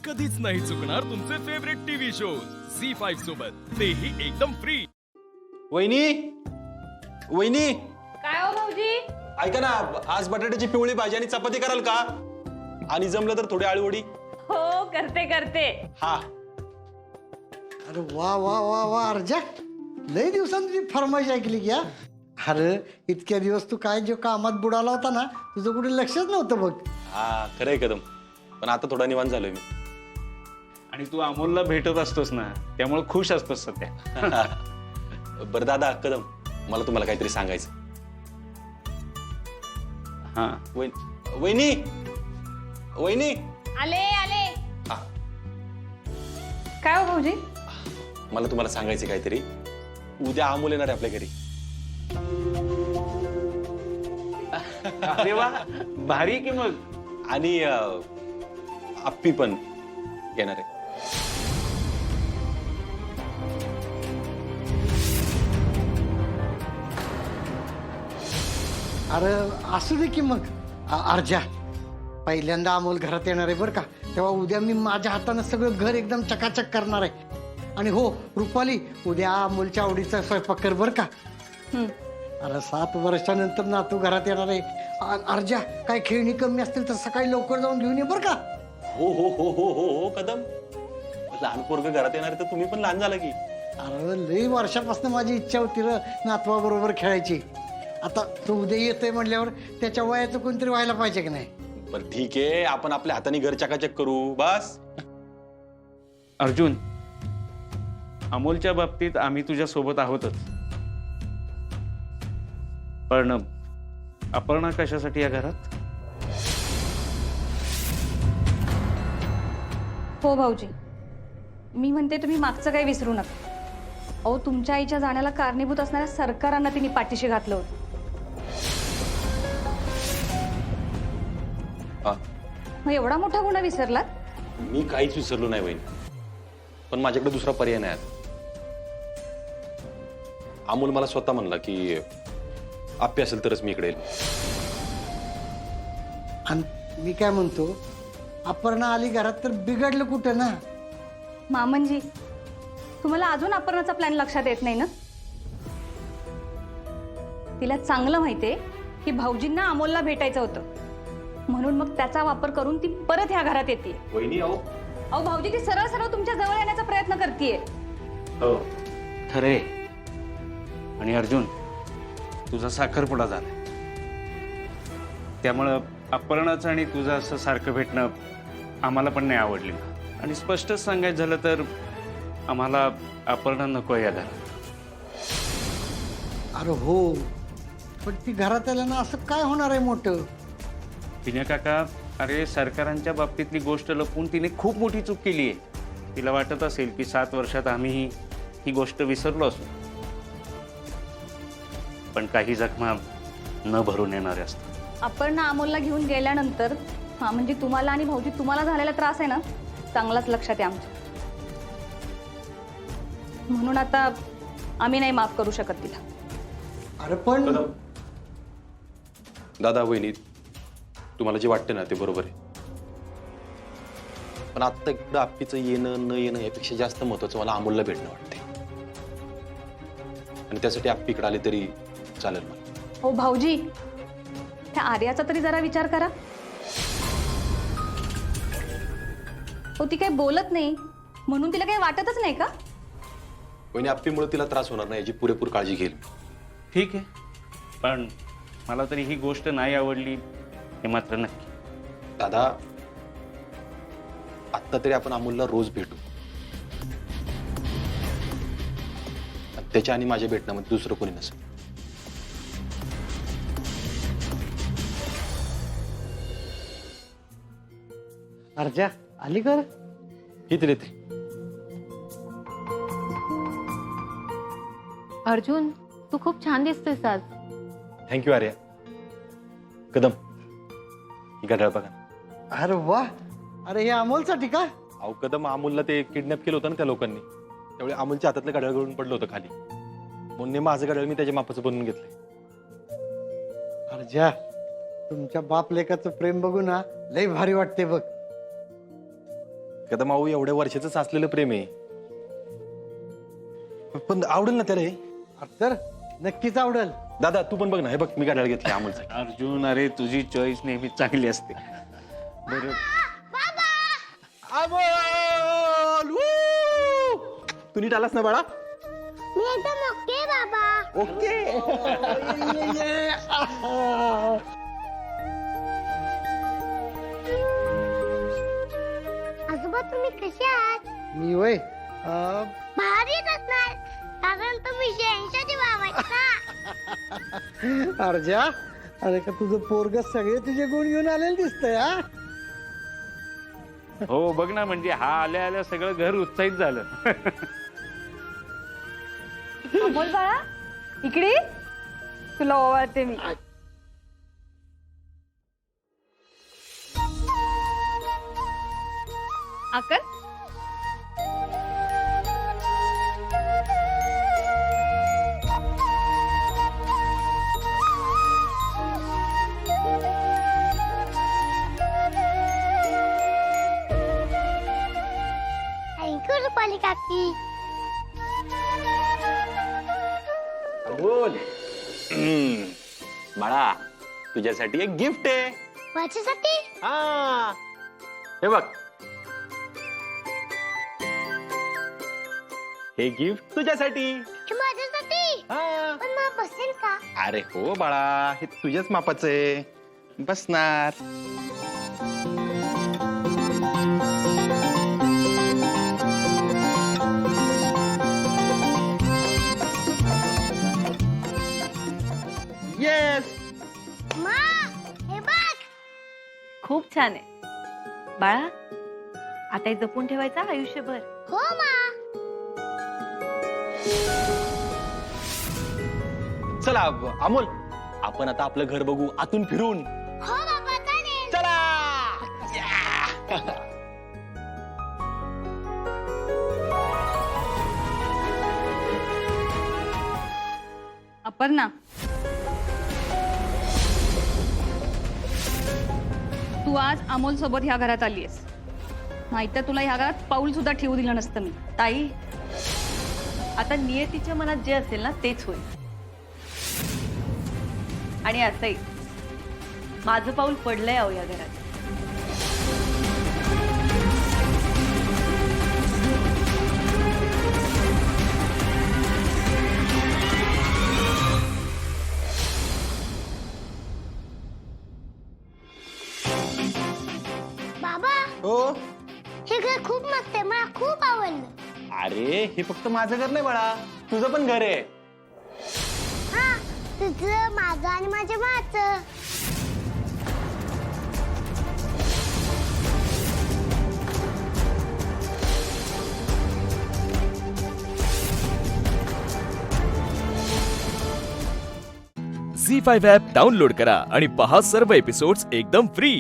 कधीच नाही चुकणार तुमचे फेवरेट टीव्ही शोज झी5 सोबत, तेही एकदम फ्री। वहिनी वहिनी काय हो भाऊजी? ऐका ना, आज बटाट्याची पिवळी भाजी आणि चपाती कराल का? आणि जमलं तर थोडी आळूवडी। हो करते करते। हा। अरे वा वा वा वा अर्जा, लय दिवसांनी तुझी फरमाईश ऐकली की हा? अरे इतक्या दिवस तू काय जो कामात बुडाला होता ना, तुझं कुठे लक्षच नव्हतं बघ। हा खरंय कदम, पण आता थोडा निवांत झालोय मी। आणि तू अमोलला भेटत असतोस ना, त्यामुळे खुश असतोस सध्या। बरं दादा कदम, मला तुम्हाला काहीतरी सांगायचं। हा वहिनी वहिनी आले आले। हा, काय हो भाऊजी? मला तुम्हाला सांगायचं काहीतरी। उद्या अमोल येणार आहे आपल्या घरी। अरे वा, भारी की मग। आणि आप्पी पण येणार आहे। अरे असू दे की मग अर्जा, पहिल्यांदा अमोल घरात येणार आहे बरं का, तेव्हा उद्या मी माझ्या हातानं सगळं घर एकदम चकाचक करणार आहे। आणि हो रुपाली, उद्या अमोलच्या आवडीचा स्वयंपाक कर बरं का। अरे 7 वर्षानंतर नातू घरात येणार आहे। अर्जा, काय खेळणी कमी असतील तर सकाळी लवकर जाऊन घेऊन ये बरं का। हो हो हो हो हो हो कदम, लहान पोरग घरात येणार तर तुम्ही पण लहान झाला की। अरे लई वर्षापासून माझी इच्छा होती र नातवा बरोबर खेळायची। आता तो उद्या येतोय म्हटल्यावर त्याच्या वयाचं कोणतरी व्हायला पाहिजे की नाही? बरं ठीक आहे, आपण आपल्या हाताने घर चकाचक करू बस। अर्जुन, अमोलच्या बाबतीत आम्ही तुझ्या सोबत आहोतच, पण अपर्णा कशासाठी या घरात? हो भाऊजी, मी म्हणते तुम्ही मागचं काही विसरू नका। अहो तुमच्या आईच्या जाण्याला कारणीभूत असणाऱ्या सरकारांना तिने पाठीशी घातलं होतं। हा, मग एवढा मोठा गुन्हा विसरलात? मी काहीच विसरलो नाही वहिनी, पण माझ्याकडे दुसरा पर्याय नाही आता। अमोल मला स्वतः म्हणला की आप्पी असेल तरच मी इकडे येईल। आणि मी काय म्हणतो, अपर्णा आली घरात तर बिघडलं कुठं ना? मामनजी, तुम्हाला अजून अपर्णाचा प्लॅन लक्षात येत नाही ना? तिला चांगलं माहितीये की भाऊजींना अमोलला भेटायचं होतं, म्हणून मग त्याचा वापर करून ती परत ह्या घरात येते। वहिनी अहो भाऊजी, ती सरळ सरळ तुमच्या जवळ येण्याचा प्रयत्न करतेय। हो खरे। आणि अर्जुन, तुझा साखरपुडा झालाय, त्यामुळं अपर्णाचं आणि तुझं असं सारखं भेटणं आम्हाला पण नाही आवडलेलं। आणि स्पष्टच सांगायचं झालं तर आम्हाला अपर्णा नको या घरात। अरे हो, पण ती घरात आल्यानं असं काय होणार आहे मोठं? विनय काका, अरे सरकारांच्या बाबतीतली गोष्ट लपवून तिने खूप मोठी चूक केली आहे। तिला वाटत असेल की 7 वर्षात आम्ही ही गोष्ट विसरलो असू, पण काही जखमा न भरून येणारे असतात। अपर्णा अमोलला घेऊन गेल्यानंतर म्हणजे तुम्हाला आणि भाऊजी तुम्हाला झालेला त्रास आहे ना, चांगलाच लक्षात आहे आमच्या। म्हणून आता आम्ही नाही माफ करू शकत तिला। अरे पण दादा वहिनी, तुम्हाला जे वाटतं ना ते बरोबर आहे, पण आता इकडं आप्पीचं येणं न येणं यापेक्षा जास्त महत्वाचं मला अमोलला भेटणं वाटतंय। आणि त्यासाठी आप्पी इकडे आले तरी चालेल मला। हो भाऊजी, त्या आर्याचा तरी जरा विचार करा। हो ती काही बोलत नाही म्हणून तिला काही वाटतच नाही का? वहिनी, आप्पीमुळे तिला त्रास होणार नाही याची पुरेपूर काळजी घेईल। ठीक आहे, पण मला तरी ही गोष्ट नाही आवडली हे मात्र नक्की। दादा, आत्ता तरी आपण अमोलला रोज भेटू, त्याच्या आणि माझ्या भेटण्यामध्ये दुसरं कोणी नसेल। अर्जा आली कर? येते अर्जुन, तू खूप छान दिसतोयस आज। थँक्यू आर्या। कदम, ही घड्याळ बघा। अरे वा, अरे हे अमोलसाठी का? अहो कदम, अमोलला ते किडनॅप केलं होतं ना त्या लोकांनी, त्यावेळी अमोलच्या हातातलं घड्याळ गळून पडलं होतं खाली, म्हणून माझं घड्याळ मी त्याच्या मापाचं बनवून घेतलंय। अर्जा, तुमच्या बाप लेकाचं प्रेम बघू ना लय भारी वाटते बग। एखादा माऊ एवढ्या वर्षाचं साचलेलं प्रेम आहे. पण आवडेल ना त्याला हे? तर नक्कीच आवडेल. दादा तू पण बघ ना, हे बघ मी गाड्याला घेतली अमोलसाठी. अर्जुन, अरे तुझी चॉईस नेहमी चांगली असते. बरं, अमोल! वू! तू नीट आलास ना बाळा? मी एकदम ओके बाबा. ओके. आजोबा तुम्ही कसे आहात? मी वय भारीच असणार कारण तुम्ही 86 चे बाबा ना. अर्जा, अरे का तुझं पोरग सगळे तुझे गुण घेऊन आलेलं दिसतंय हा. हो बघ ना, म्हणजे हा आल्या आल्या सगळं घर उत्साहित झालं. अमोल बाळा इकडे ये. तुला ओवाळते मी. आकर थँक्यू रुपाली काकी. बोल. बाळा तुझ्यासाठी एक गिफ्ट आहे. माझ्यासाठी? हा हे बघ, हे गिफ्ट तुझ्यासाठी. हे माझ्यासाठी? हा. पण मला बसेल का? अरे हो बाळा, हे तुझ्याच मापाचं आहे, बसणार. येस. मा, हे बघ. खूप छान आहे बाळा. आता हे जपून ठेवायचं आयुष्यभर. हो मा. चला अमोल, आपण आता आपलं घर बघू आतून फिरून. हो बाबा चालेल. चला. अपर्णा, तू आज अमोल सोबत ह्या घरात आलीयस, नाहीतर तुला ह्या घरात पाऊल सुद्धा ठेवू दिलं नसतं मी. ताई, आता नियतीच्या मनात जे असेल ना तेच होईल. आणि असंही माझं पाऊल पडलंय अहो या घरात. बाबा, हो. हे घर खूप मस्त आहे. मला खूप आवडलं. अरे हे फक्त माझं घर नाही बाळा, तुझं पण घर आहे. हा, तुझं, माझं आणि माझ्या माचं. झी5 ॲप डाउनलोड करा आणि पहा सर्व एपिसोड्स एकदम फ्री.